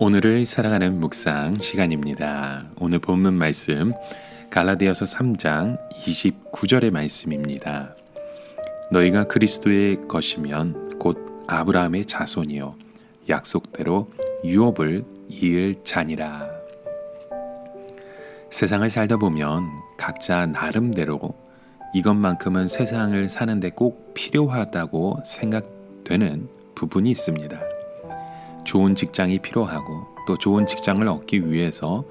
오늘을 살아가는 묵상 시간입니다. 오늘 본문 말씀 갈라디아서 3장 29절의 말씀입니다. 너희가 그리스도의 것이면 곧 아브라함의 자손이요 약속대로 유업을 이을 자니라. 세상을 살다 보면 각자 나름대로 이것만큼은 세상을 사는데 꼭 필요하다고 생각되는 부분이 있습니다. 좋은 직장이 필요하고 또 좋은 직장을 얻기 위해서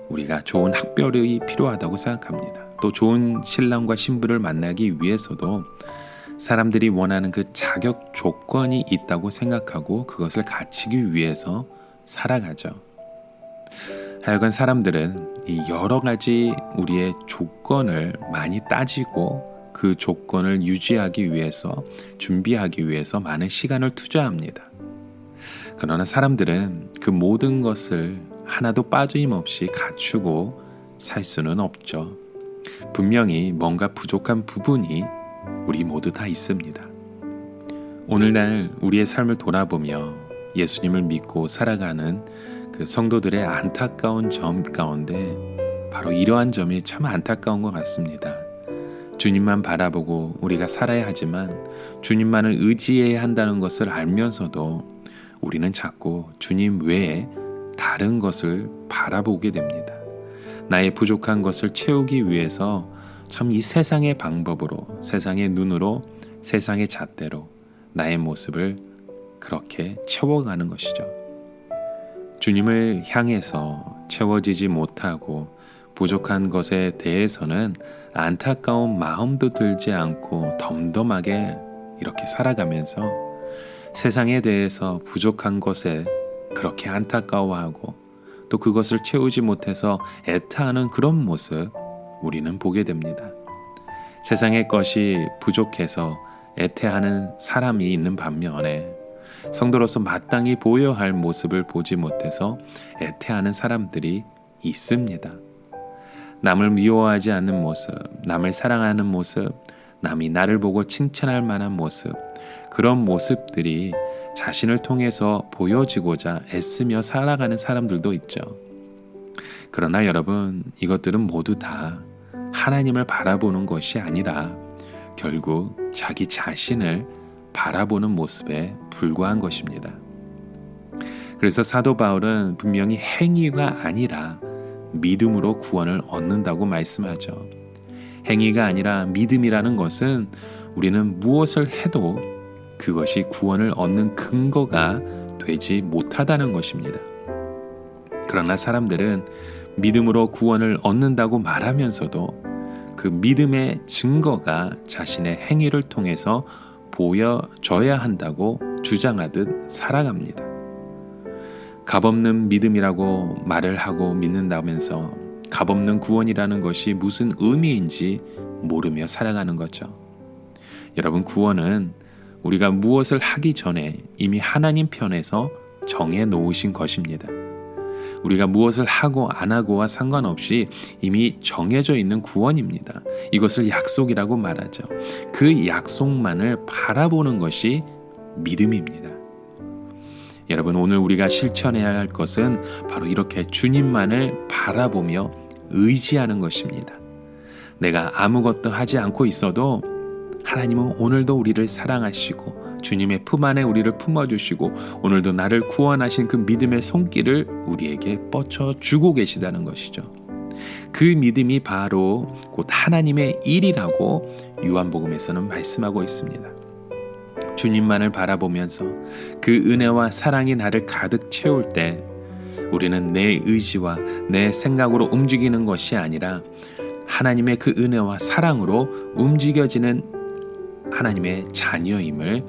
우리가 좋은 학벌이 필요하다고 생각합니다. 또 좋은 신랑과 신부를 만나기 위해서도 사람들이 원하는 그 자격 조건이 있다고 생각하고 그것을 갖추기 위해서 살아가죠. 하여간 사람들은 이 여러 가지 우리의 조건을 많이 따지고 그 조건을 유지하기 위해서 준비하기 위해서 많은 시간을 투자합니다. 그러나 사람들은 그 모든 것을 하나도 빠짐없이 갖추고 살 수는 없죠. 분명히 뭔가 부족한 부분이 우리 모두 다 있습니다. 오늘날 우리의 삶을 돌아보며 예수님을 믿고 살아가는 그 성도들의 안타까운 점 가운데 바로 이러한 점이 참 안타까운 것 같습니다. 주님만 바라보고 우리가 살아야 하지만 주님만을 의지해야 한다는 것을 알면서도 우리는 자꾸 주님 외에 다른 것을 바라보게 됩니다. 나의 부족한 것을 채우기 위해서 참 이 세상의 방법으로, 세상의 눈으로, 세상의 잣대로 나의 모습을 그렇게 채워가는 것이죠. 주님을 향해서 채워지지 못하고 부족한 것에 대해서는 안타까운 마음도 들지 않고 덤덤하게 이렇게 살아가면서 세상에 대해서 부족한 것에 그렇게 안타까워하고 또 그것을 채우지 못해서 애타하는 그런 모습 우리는 보게 됩니다. 세상의 것이 부족해서 애태하는 사람이 있는 반면에 성도로서 마땅히 보여야 할 모습을 보지 못해서 애태하는 사람들이 있습니다. 남을 미워하지 않는 모습, 남을 사랑하는 모습, 남이 나를 보고 칭찬할 만한 모습, 그런 모습들이 자신을 통해서 보여지고자 애쓰며 살아가는 사람들도 있죠. 그러나 여러분, 이것들은 모두 다 하나님을 바라보는 것이 아니라 결국 자기 자신을 바라보는 모습에 불과한 것입니다. 그래서 사도 바울은 분명히 행위가 아니라 믿음으로 구원을 얻는다고 말씀하죠. 행위가 아니라 믿음이라는 것은 우리는 무엇을 해도 그것이 구원을 얻는 근거가 되지 못하다는 것입니다. 그러나 사람들은 믿음으로 구원을 얻는다고 말하면서도 그 믿음의 증거가 자신의 행위를 통해서 보여져야 한다고 주장하듯 살아갑니다. 값없는 믿음이라고 말을 하고 믿는다면서 값없는 구원이라는 것이 무슨 의미인지 모르며 살아가는 거죠. 여러분, 구원은 우리가 무엇을 하기 전에 이미 하나님 편에서 정해 놓으신 것입니다. 우리가 무엇을 하고 안 하고와 상관없이 이미 정해져 있는 구원입니다. 이것을 약속이라고 말하죠. 그 약속만을 바라보는 것이 믿음입니다. 여러분, 오늘 우리가 실천해야 할 것은 바로 이렇게 주님만을 바라보며 의지하는 것입니다. 내가 아무것도 하지 않고 있어도 하나님은 오늘도 우리를 사랑하시고 주님의 품 안에 우리를 품어주시고 오늘도 나를 구원하신 그 믿음의 손길을 우리에게 뻗쳐주고 계시다는 것이죠. 그 믿음이 바로 곧 하나님의 일이라고 요한복음에서는 말씀하고 있습니다. 주님만을 바라보면서 그 은혜와 사랑이 나를 가득 채울 때 우리는 내 의지와 내 생각으로 움직이는 것이 아니라 하나님의 그 은혜와 사랑으로 움직여지는 하나님의 자녀임을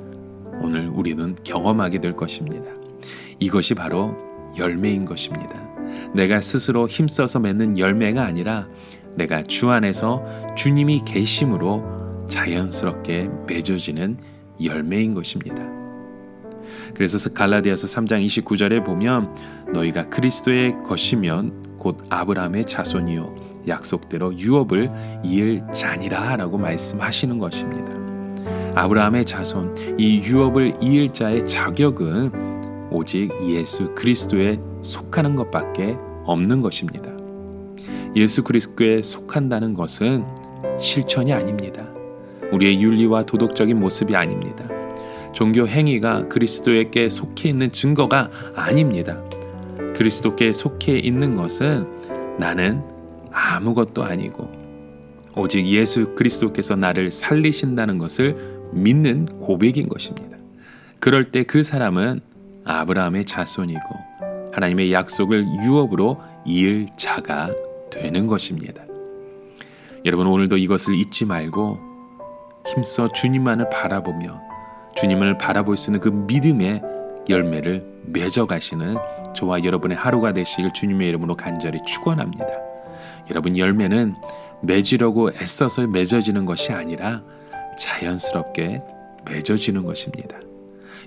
오늘 우리는 경험하게 될 것입니다. 이것이 바로 열매인 것입니다. 내가 스스로 힘써서 맺는 열매가 아니라 내가 주 안에서 주님이 계심으로 자연스럽게 맺어지는 열매인 것입니다. 그래서 갈라디아서 3장 29절에 보면 너희가 그리스도의 것이면 곧 아브라함의 자손이요 약속대로 유업을 이을 자니라 라고 말씀하시는 것입니다. 아브라함의 자손, 이 유업을 이을 자의 자격은 오직 예수 그리스도의 속하는 것밖에 없는 것입니다. 예수 그리스도에 속한다는 것은 실천이 아닙니다. 우리의 윤리와 도덕적인 모습이 아닙니다. 종교 행위가 그리스도에게 속해 있는 증거가 아닙니다. 그리스도께 속해 있는 것은 나는 아무것도 아니고 오직 예수 그리스도께서 나를 살리신다는 것을 믿는 고백인 것입니다. 그럴 때 그 사람은 아브라함의 자손이고 하나님의 약속을 유업으로 이을 자가 되는 것입니다. 여러분, 오늘도 이것을 잊지 말고 힘써 주님만을 바라보며 주님을 바라볼 수 있는 그 믿음의 열매를 맺어가시는 저와 여러분의 하루가 되시길 주님의 이름으로 간절히 축원합니다. 여러분, 열매는 맺으려고 애써서 맺어지는 것이 아니라 자연스럽게 맺어지는 것입니다.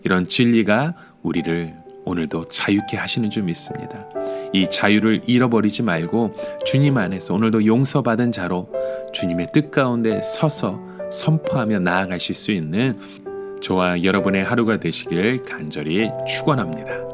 이런 진리가 우리를 오늘도 자유케 하시는 줄 믿습니다. 이 자유를 잃어버리지 말고 주님 안에서 오늘도 용서받은 자로 주님의 뜻 가운데 서서 선포하며 나아가실 수 있는 저와 여러분의 하루가 되시길 간절히 축원합니다.